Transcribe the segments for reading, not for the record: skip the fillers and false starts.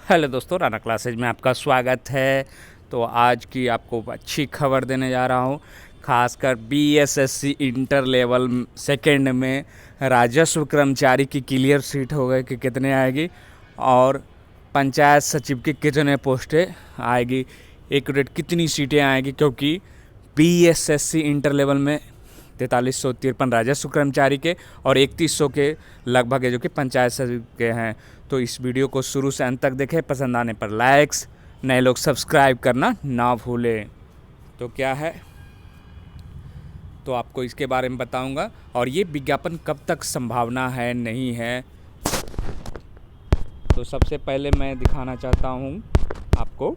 Hello दोस्तों, Rana classes में आपका स्वागत है। तो आज की आपको अच्छी खबर देने जा रहा हूँ। खासकर बीएसएससी इंटर लेवल सेकंड में राजस्व कर्मचारी की क्लियर सीट हो गई कि कितने आएगी और पंचायत सचिव की कितने पोस्टें आएगी, एक्यूरेट कितनी सीटें आएगी, क्योंकि बीएसएससी इंटर लेवल में 4353 राजस्व कर्मचारी के और 3100 के लगभग है जो कि पंचायत सचिव के हैं। तो इस वीडियो को शुरू से अंत तक देखें, पसंद आने पर लाइक्स, नए लोग सब्सक्राइब करना ना भूलें। तो क्या है, तो आपको इसके बारे में बताऊंगा और ये विज्ञापन कब तक संभावना है नहीं है। तो सबसे पहले मैं दिखाना चाहता हूँ आपको,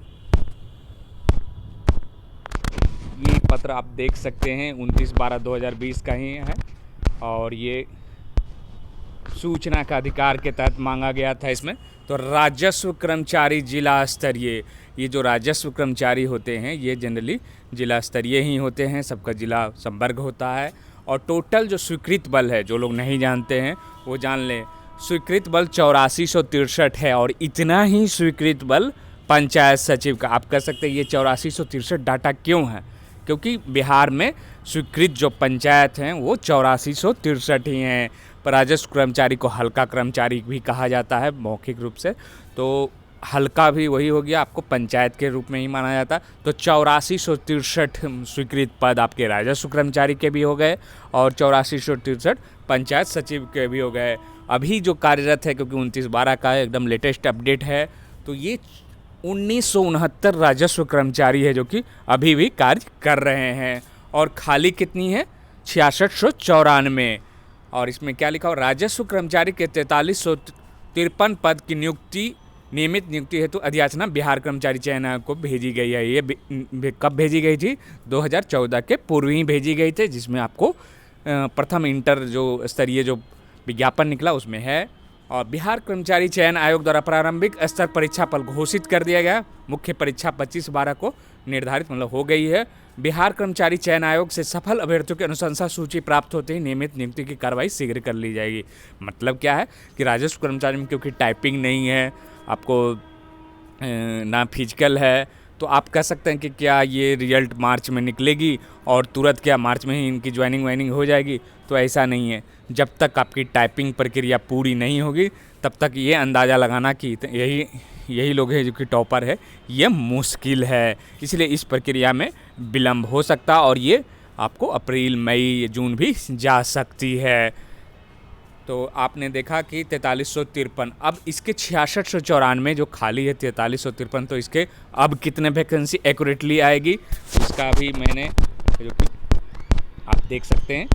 ये पत्र आप देख सकते हैं 29/12/2020 का ही है और ये सूचना का अधिकार के तहत मांगा गया था। इसमें तो राजस्व कर्मचारी जिला स्तरीय, ये जो राजस्व कर्मचारी होते हैं ये जनरली जिला स्तरीय ही होते हैं, सबका जिला संवर्ग होता है। और टोटल जो स्वीकृत बल है, जो लोग नहीं जानते हैं वो जान लें, स्वीकृत बल 8463 है। और इतना ही स्वीकृत बल पंचायत सचिव का। आप कह सकते हैं ये 8463 डाटा क्यों है, क्योंकि बिहार में स्वीकृत जो पंचायत हैं वो 8463 ही हैं। पर राजस्व कर्मचारी को हल्का कर्मचारी भी कहा जाता है मौखिक रूप से, तो हल्का भी वही हो गया, आपको पंचायत के रूप में ही माना जाता है। तो 8463 स्वीकृत पद आपके राजस्व कर्मचारी के भी हो गए और 8463 पंचायत सचिव के भी हो गए। अभी जो कार्यरत है, क्योंकि 29/12 का एकदम लेटेस्ट अपडेट है, तो ये 1969 राजस्व कर्मचारी है जो कि अभी भी कार्य कर रहे हैं। और खाली कितनी है? 6694। और इसमें क्या लिखा हो, राजस्व कर्मचारी के 4353 पद की नियुक्ति नियमित नियुक्ति हेतु अधियाचना बिहार कर्मचारी चयन आयोग को भेजी गई है। ये कब भेजी गई थी? 2014 के पूर्व ही भेजी गई थी, जिसमें आपको प्रथम इंटर जो स्तरीय जो विज्ञापन निकला उसमें है। और बिहार कर्मचारी चयन आयोग द्वारा प्रारंभिक स्तर परीक्षा फल घोषित कर दिया गया। मुख्य परीक्षा 25/12 को निर्धारित हो गई है। बिहार कर्मचारी चयन आयोग से सफल अभ्यर्थियों की अनुशंसा सूची प्राप्त होते ही नियमित नियुक्ति की कार्रवाई शीघ्र कर ली जाएगी। मतलब क्या है कि राजस्व कर्मचारी में क्योंकि टाइपिंग नहीं है, आपको ना फिजिकल है, तो आप कह सकते हैं कि क्या ये रिजल्ट मार्च में निकलेगी और तुरंत क्या मार्च में ही इनकी ज्वाइनिंग हो जाएगी? तो ऐसा नहीं है। जब तक आपकी टाइपिंग प्रक्रिया पूरी नहीं होगी तब तक ये अंदाज़ा लगाना कि यही लोग हैं जो कि टॉपर है, ये मुश्किल है। इसलिए इस प्रक्रिया में विलम्ब हो सकता और ये आपको अप्रैल, मई, जून भी जा सकती है। तो आपने देखा कि 4353, अब इसके 6694 जो खाली है 4353, तो इसके अब कितने वैकेंसी एक्यूरेटली आएगी इसका भी मैंने जो कि आप देख सकते हैं।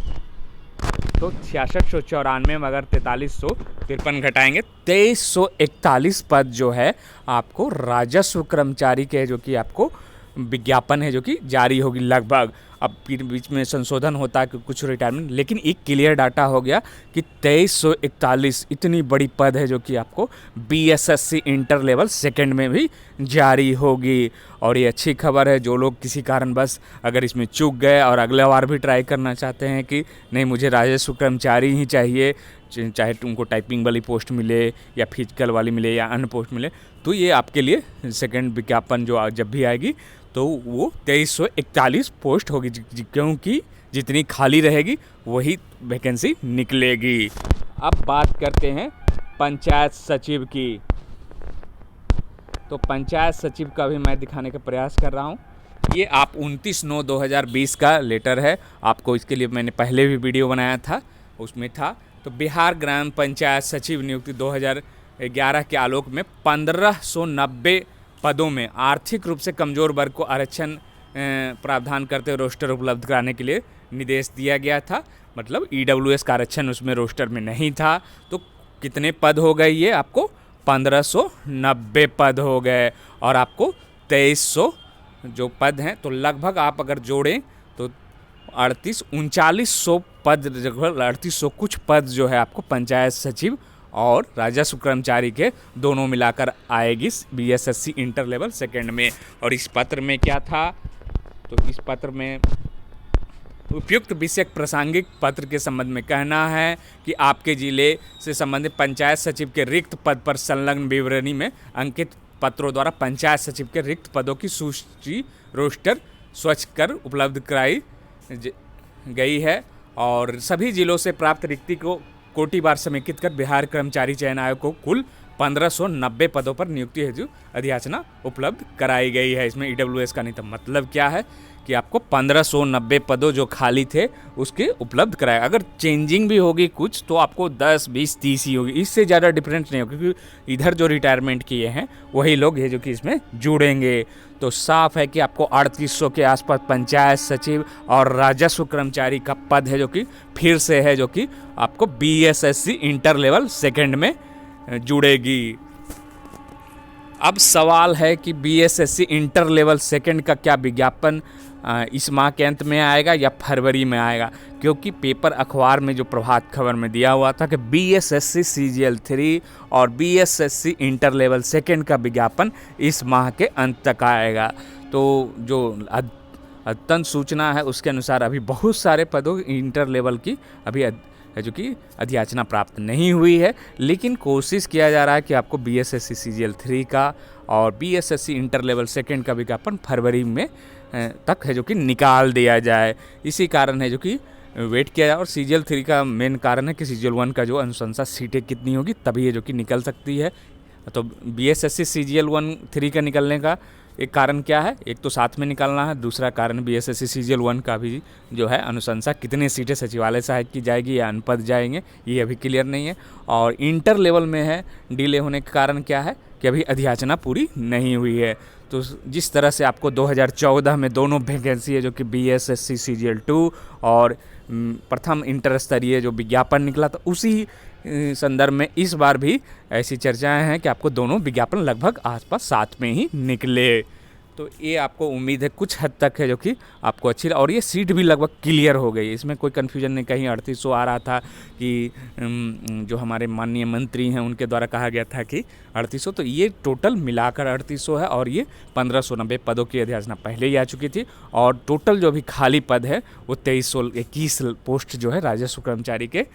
तो 6694 में अगर 4353 घटाएंगे 2341 पद जो है आपको राजस्व कर्मचारी के जो कि आपको विज्ञापन है जो कि जारी होगी लगभग। अब फिर बीच में संशोधन होता है कि कुछ रिटायरमेंट, लेकिन एक क्लियर डाटा हो गया कि 2341 इतनी बड़ी पद है जो कि आपको बीएसएससी इंटर लेवल सेकंड में भी जारी होगी। और ये अच्छी खबर है। जो लोग किसी कारण बस अगर इसमें चूक गए और अगले बार भी ट्राई करना चाहते हैं कि नहीं मुझे राजस्व कर्मचारी ही चाहिए, चाहे उनको टाइपिंग वाली पोस्ट मिले या फिजिकल वाली मिले या अन्य पोस्ट मिले, तो ये आपके लिए सेकंड विज्ञापन जो जब भी आएगी तो वो 2341 पोस्ट होगी, क्योंकि जितनी खाली रहेगी वही वैकेंसी निकलेगी। अब बात करते हैं पंचायत सचिव की। तो पंचायत सचिव का भी मैं दिखाने का प्रयास कर रहा हूँ। ये आप 29/9/2020 का लेटर है। आपको इसके लिए मैंने पहले भी वीडियो बनाया था, उसमें था। तो बिहार ग्राम पंचायत सचिव नियुक्ति 2011 के आलोक में 1590 पदों में आर्थिक रूप से कमज़ोर वर्ग को आरक्षण प्रावधान करते हुए रोस्टर उपलब्ध कराने के लिए निर्देश दिया गया था। मतलब ईडब्ल्यूएस का आरक्षण उसमें रोस्टर में नहीं था। तो कितने पद हो गए? ये आपको 1590 पद हो गए और आपको 2300 जो पद हैं, तो लगभग आप अगर जोड़ें तो 3900 पद, 3800 कुछ पद जो है आपको पंचायत सचिव और राजस्व कर्मचारी के दोनों मिलाकर आएगी बीएसएससी इंटर लेवल सेकंड में। और इस पत्र में क्या था? तो इस पत्र में उपयुक्त विषयक प्रासंगिक पत्र के संबंध में कहना है कि आपके जिले से संबंधित पंचायत सचिव के रिक्त पद पर संलग्न विवरणी में अंकित पत्रों द्वारा पंचायत सचिव के रिक्त पदों की सूची रोस्टर स्वच्छ कर उपलब्ध कराई गई है और सभी जिलों से प्राप्त रिक्ति को कोटिवार समेकित कर बिहार कर्मचारी चयन आयोग को कुल 1590 पदों पर नियुक्ति हेतु अधियाचना उपलब्ध कराई गई है। इसमें ईडब्ल्यूएस का नहीं था, मतलब क्या है कि आपको 1590 पदों जो खाली थे उसके उपलब्ध कराए। अगर चेंजिंग भी होगी कुछ तो आपको 10, 20, 30 ही होगी, इससे ज़्यादा डिफरेंस नहीं होगी, क्योंकि इधर जो रिटायरमेंट किए हैं वही लोग है जो कि इसमें जुड़ेंगे। तो साफ है कि आपको 3800 के आसपास पंचायत सचिव और राजस्व कर्मचारी का पद है जो कि फिर से है, जो कि आपको बीएसएससी इंटर लेवल सेकेंड में जुड़ेगी। अब सवाल है कि बीएसएससी इंटर लेवल सेकेंड का क्या विज्ञापन इस माह के अंत में आएगा या फरवरी में आएगा, क्योंकि पेपर अखबार में जो प्रभात खबर में दिया हुआ था कि बीएसएससी सीजीएल 3 और बीएसएससी इंटर लेवल सेकेंड का विज्ञापन इस माह के अंत तक आएगा। तो जो अद्यतन सूचना है उसके अनुसार अभी बहुत सारे पदों इंटर लेवल की अभी जो कि अधियाचना प्राप्त नहीं हुई है, लेकिन कोशिश किया जा रहा है कि आपको बीएसएससी सीजीएल 3 का और बीएसएससी इंटर लेवल सेकेंड का विज्ञापन फरवरी में तक है जो कि निकाल दिया जाए। इसी कारण है जो कि वेट किया जाए। और सीजीएल 3 का मेन कारण है कि सीजीएल 1 का जो अनुशंसा सीटें कितनी होगी तभी ये जो कि निकल सकती है। तो बीएसएससी सीजीएल 3 का निकलने का एक कारण क्या है, एक तो साथ में निकालना है, दूसरा कारण बीएसएससी सीजीएल 1 का भी जो है अनुशंसा कितनी सीटें सचिवालय सहायक की जाएगी या अनपद जाएंगे ये अभी क्लियर नहीं है। और इंटर लेवल में है डिले होने का कारण क्या है कि अभी अधियाचना पूरी नहीं हुई है। तो जिस तरह से आपको 2014 में दोनों वैकेंसी है जो कि बीएसएससी सीजीएल 2 और प्रथम इंटर स्तरीय जो विज्ञापन निकला था उसी संदर्भ में इस बार भी ऐसी चर्चाएं हैं कि आपको दोनों विज्ञापन लगभग आसपास साथ में ही निकले। तो ये आपको उम्मीद है कुछ हद तक है जो कि आपको अच्छी, और ये सीट भी लगभग क्लियर हो गई, इसमें कोई कन्फ्यूजन नहीं। कहीं 3800 आ रहा था कि जो हमारे माननीय मंत्री हैं उनके द्वारा कहा गया था कि 3800, तो ये टोटल मिलाकर 3800 है और ये 1590 पदों की अधियाचना पहले ही आ चुकी थी। और टोटल जो भी खाली पद है वो 2321 पोस्ट जो है राजस्व कर्मचारी के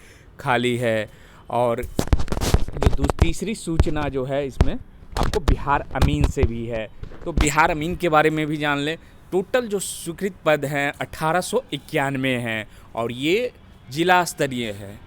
खाली है। और जो तीसरी सूचना जो है इसमें आपको बिहार अमीन से भी है, तो बिहार अमीन के बारे में भी जान लें। टोटल जो स्वीकृत पद हैं 1891 हैं और ये जिला स्तरीय है।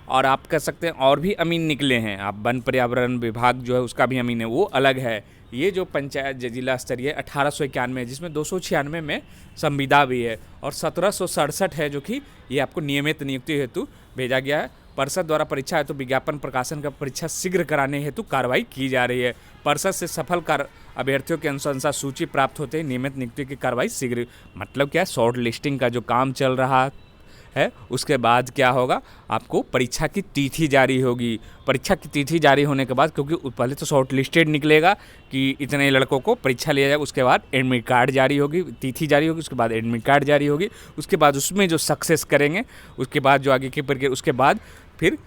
और आप कह सकते हैं और भी अमीन निकले हैं, आप वन पर्यावरण विभाग जो है उसका भी अमीन है, वो अलग है। ये जो पंचायत जिला स्तरीय 1891 है जिसमें 296 में संविदा भी है और 1767 है जो कि ये आपको नियमित नियुक्ति हेतु भेजा गया है। परिषद द्वारा परीक्षा हेतु विज्ञापन प्रकाशन का परीक्षा शीघ्र कराने हेतु कार्रवाई की जा रही है। परिषद से सफल अभ्यर्थियों की अनुशंसा सूची प्राप्त होते ही नियमित नियुक्ति की कार्रवाई शीघ्र, मतलब क्या, शॉर्ट लिस्टिंग का जो काम चल रहा है उसके बाद क्या होगा, आपको परीक्षा की तिथि जारी होगी। परीक्षा की तिथि जारी होने के बाद, क्योंकि पहले तो शॉर्ट लिस्टेड निकलेगा कि इतने लड़कों को परीक्षा लिया जाएगा, उसके बाद एडमिट कार्ड जारी होगी, तिथि जारी होगी, उसके बाद एडमिट कार्ड जारी होगी, उसके बाद उसमें जो सक्सेस करेंगे उसके बाद जो आगे की प्रक्रिया, उसके बाद फिर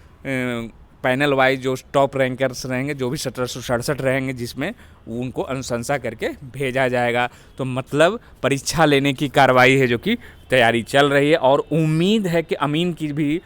पैनल वाइज जो टॉप रैंकर्स रहेंगे जो भी 1767 रहेंगे जिसमें उनको अनुशंसा करके भेजा जाएगा। तो मतलब परीक्षा लेने की कार्रवाई है जो कि तैयारी चल रही है और उम्मीद है कि अमीन की भी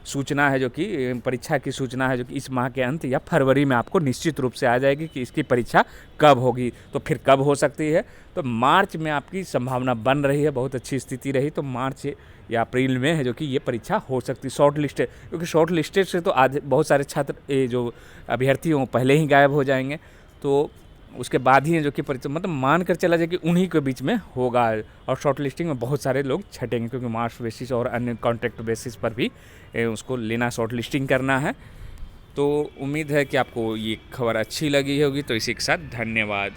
सूचना है जो कि परीक्षा की सूचना है जो कि इस माह के अंत या फरवरी में आपको निश्चित रूप से आ जाएगी कि इसकी परीक्षा कब होगी। तो फिर कब हो सकती है, तो मार्च में आपकी संभावना बन रही है, बहुत अच्छी स्थिति रही तो मार्च या अप्रैल में है जो कि ये परीक्षा हो सकती है शॉर्ट लिस्टेड, क्योंकि शॉर्ट लिस्टेड से तो आज बहुत सारे छात्र जो अभ्यर्थी हों पहले ही गायब हो जाएंगे। तो उसके बाद ही जो कि परीक्षा, मतलब मान कर चला जाए कि उन्हीं के बीच में होगा। और शॉर्ट लिस्टिंग में बहुत सारे लोग छटेंगे क्योंकि मार्क्स बेसिस और अन्य कॉन्ट्रैक्ट बेसिस पर भी उसको लेना, शॉर्ट लिस्टिंग करना है। तो उम्मीद है कि आपको ये खबर अच्छी लगी होगी। तो इसी के साथ धन्यवाद।